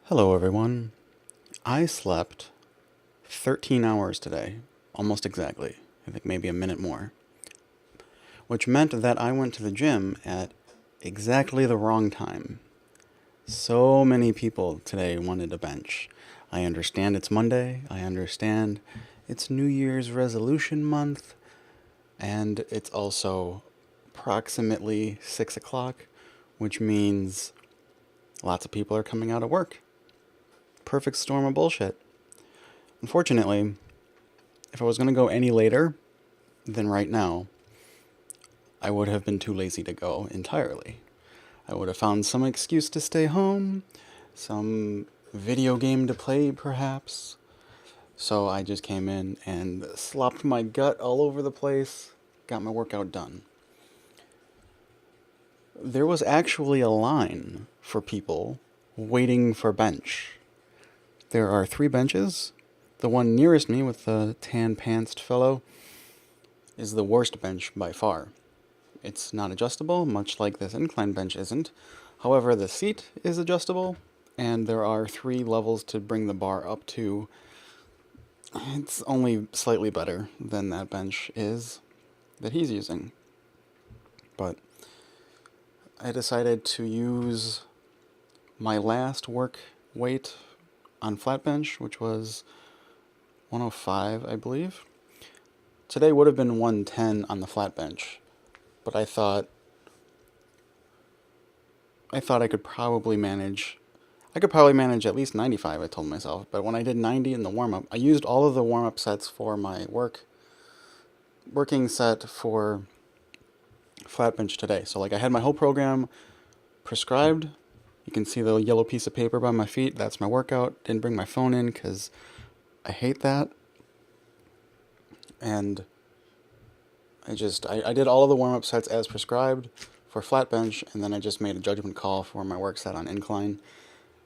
Hello, everyone. I slept 13 hours today, almost exactly. I think maybe a minute more, which meant that I went to the gym at exactly the wrong time. So many people today wanted a bench. I understand it's Monday, I understand it's New Year's resolution month, and it's also approximately 6 o'clock, which means lots of people are coming out of work. Perfect storm of bullshit. Unfortunately, if I was going to go any later than right now, I would have been too lazy to go entirely. I would have found some excuse to stay home, some video game to play perhaps. So I just came in and slopped my gut all over the place, got my workout done. There was actually a line for people waiting for bench. There are 3 benches. The one nearest me with the tan-pantsed fellow is the worst bench by far. It's not adjustable, much like this incline bench isn't. However, the seat is adjustable, and there are 3 levels to bring the bar up to. It's only slightly better than that bench is that he's using. But I decided to use my last work weight on flat bench, which was 105, I believe. Today would have been 110 on the flat bench, but I thought I could probably manage. I could probably manage at least 95, I told myself. But when I did 90 in the warm-up, I used all of the warm-up sets for my working set for flat bench today. So like I had my whole program prescribed. You can see the yellow piece of paper by my feet. That's my workout. Didn't bring my phone in because I hate that. And I did all of the warm-up sets as prescribed for flat bench, and then I just made a judgment call for my work set on incline.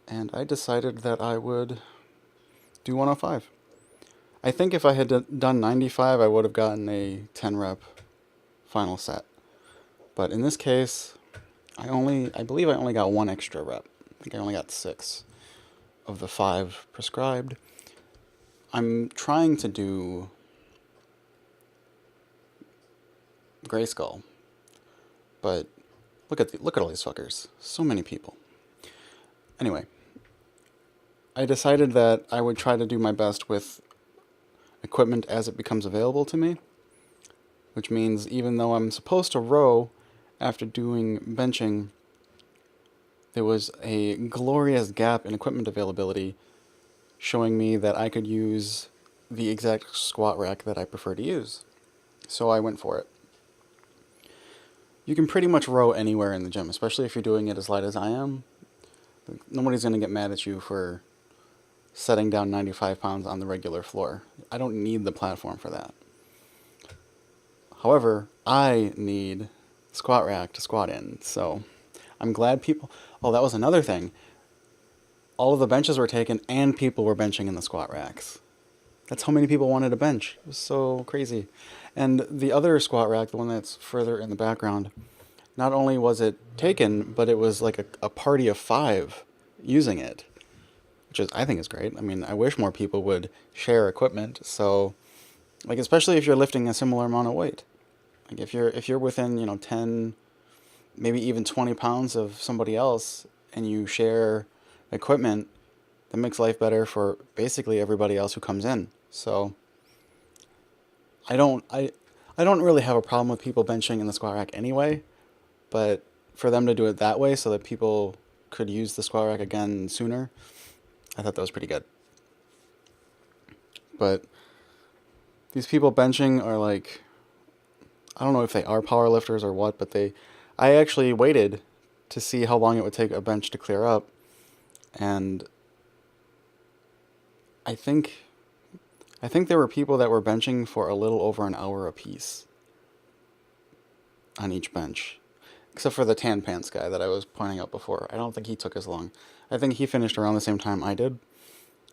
And I decided that I would do 105. I think if I had done 95, I would have gotten a 10 rep final set. But in this case, I believe I only got 1 extra rep. I think I only got 6 of the 5 prescribed. I'm trying to do Greyskull, but look at all these fuckers. So many people. Anyway, I decided that I would try to do my best with equipment as it becomes available to me, which means even though I'm supposed to row after doing benching, there was a glorious gap in equipment availability showing me that I could use the exact squat rack that I prefer to use. So I went for it. You can pretty much row anywhere in the gym, especially if you're doing it as light as I am. Nobody's going to get mad at you for setting down 95 pounds on the regular floor. I don't need the platform for that. However, I need squat rack to squat in, so I'm glad people... Oh, that was another thing. All of the benches were taken and people were benching in the squat racks. That's how many people wanted a bench. It was so crazy. And the other squat rack, the one that's further in the background, not only was it taken, but it was like a party of 5 using it, which I think is great. I mean, I wish more people would share equipment. So, like, especially if you're lifting a similar amount of weight. Like if you're within 10, maybe even 20 pounds of somebody else, and you share equipment, that makes life better for basically everybody else who comes in. So I don't really have a problem with people benching in the squat rack anyway, but for them to do it that way so that people could use the squat rack again sooner, I thought that was pretty good. But these people benching are like, I don't know if they are power lifters or what, but I actually waited to see how long it would take a bench to clear up, and I think there were people that were benching for a little over an hour apiece on each bench, except for the tan pants guy that I was pointing out before. I don't think he took as long. I think he finished around the same time I did.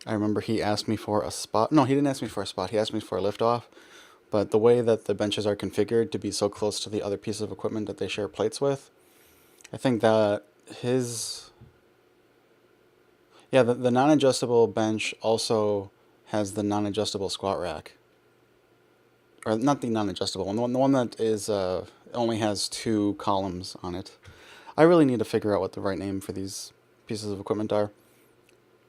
I remember he asked me for a spot. No, he didn't ask me for a spot. He asked me for a lift off. But the way that the benches are configured to be so close to the other piece of equipment that they share plates with, I think that Yeah, the non-adjustable bench also has the non-adjustable squat rack. Or not the non-adjustable one, the one that is only has two columns on it. I really need to figure out what the right name for these pieces of equipment are.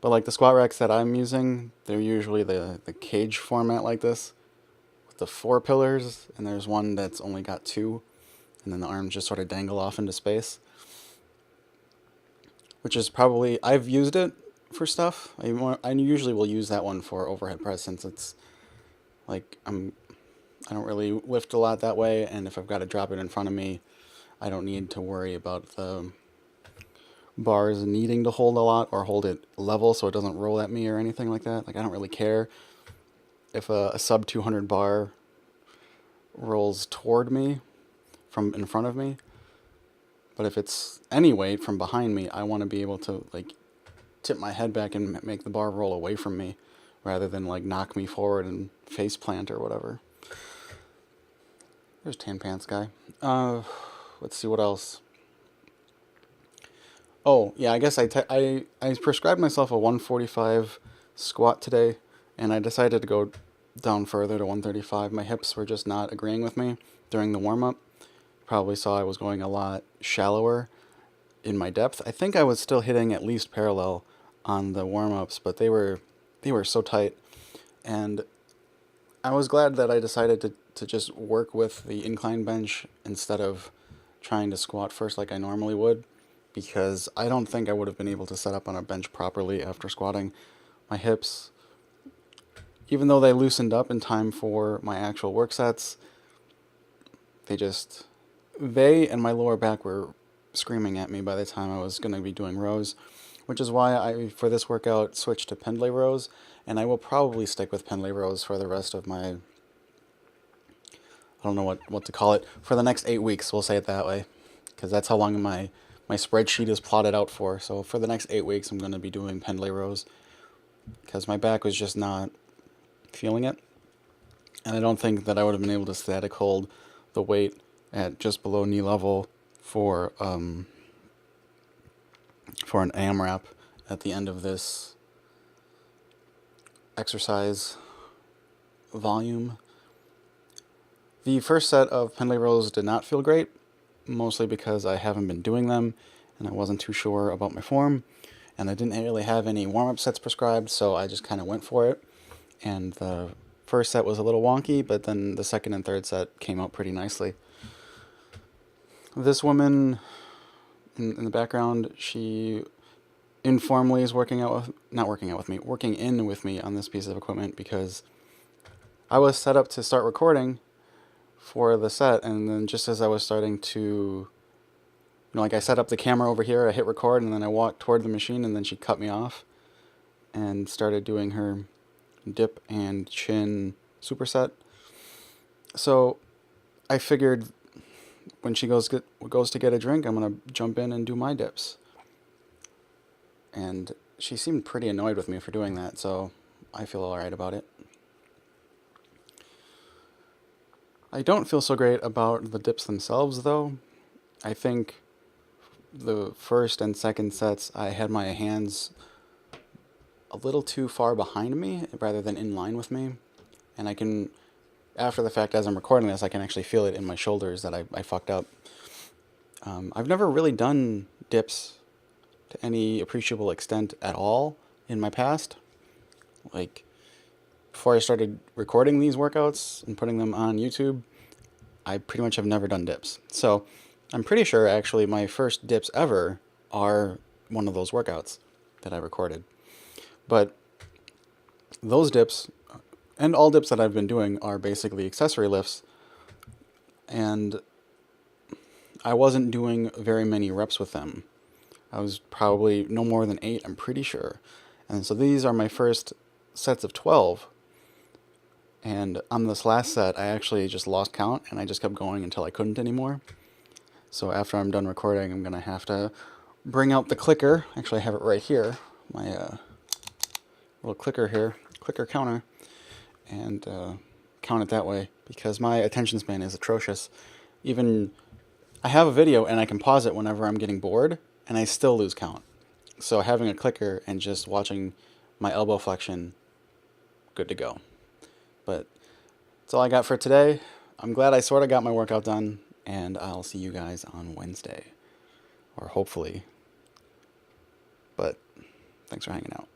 But like the squat racks that I'm using, they're usually the cage format like this, with the four pillars, and there's one that's only got two, and then the arms just sort of dangle off into space. Which is probably, I've used it for stuff. I usually will use that one for overhead press since it's like I don't really lift a lot that way, and if I've got to drop it in front of me, I don't need to worry about the bars needing to hold a lot or hold it level so it doesn't roll at me or anything like that. Like I don't really care if a sub 200 bar rolls toward me from in front of me. But if it's any weight from behind me, I want to be able to like tip my head back and make the bar roll away from me rather than like knock me forward and face plant or whatever. There's Tan Pants guy. Let's see what else. Oh, yeah, I guess I prescribed myself a 145 squat today, and I decided to go down further to 135. My hips were just not agreeing with me during the warm-up. Probably saw I was going a lot shallower in my depth. I think I was still hitting at least parallel on the warm-ups, but they were so tight. And I was glad that I decided to just work with the incline bench instead of trying to squat first like I normally would, because I don't think I would have been able to set up on a bench properly after squatting. My hips, even though they loosened up in time for my actual work sets, they and my lower back were screaming at me by the time I was going to be doing rows, which is why I, for this workout, switched to pendlay rows, and I will probably stick with pendlay rows for the rest of my, I don't know what to call it, for the next 8 weeks, we'll say it that way, because that's how long my spreadsheet is plotted out for. So for the next 8 weeks, I'm going to be doing pendlay rows, because my back was just not feeling it, and I don't think that I would have been able to static hold the weight at just below knee level for an AMRAP at the end of this exercise volume. The first set of pendlay rows did not feel great, mostly because I haven't been doing them and I wasn't too sure about my form, and I didn't really have any warm-up sets prescribed, so I just kind of went for it. And the first set was a little wonky, but then the second and third set came out pretty nicely. This woman in the background, she informally is working in with me on this piece of equipment, because I was set up to start recording for the set, and then just as I was starting to, like I set up the camera over here, I hit record, and then I walked toward the machine, and then she cut me off and started doing her dip and chin superset. So I figured when she goes to get a drink, I'm going to jump in and do my dips. And she seemed pretty annoyed with me for doing that, so I feel alright about it. I don't feel so great about the dips themselves, though. I think the first and second sets, I had my hands a little too far behind me rather than in line with me. And I can, after the fact, as I'm recording this, I can actually feel it in my shoulders that I fucked up. I've never really done dips to any appreciable extent at all in my past. Like, before I started recording these workouts and putting them on YouTube, I pretty much have never done dips. So I'm pretty sure actually my first dips ever are one of those workouts that I recorded. But those dips, and all dips that I've been doing, are basically accessory lifts, and I wasn't doing very many reps with them. I was probably no more than 8, I'm pretty sure. And so these are my first sets of 12. And on this last set, I actually just lost count, and I just kept going until I couldn't anymore. So after I'm done recording, I'm going to have to bring out the clicker. Actually, I have it right here, my little clicker here, clicker counter, and count it that way, because my attention span is atrocious. Even I have a video, and I can pause it whenever I'm getting bored, and I still lose count. So having a clicker and just watching my elbow flexion, good to go. But that's all I got for today. I'm glad I sort of got my workout done, and I'll see you guys on Wednesday. Or hopefully. But thanks for hanging out.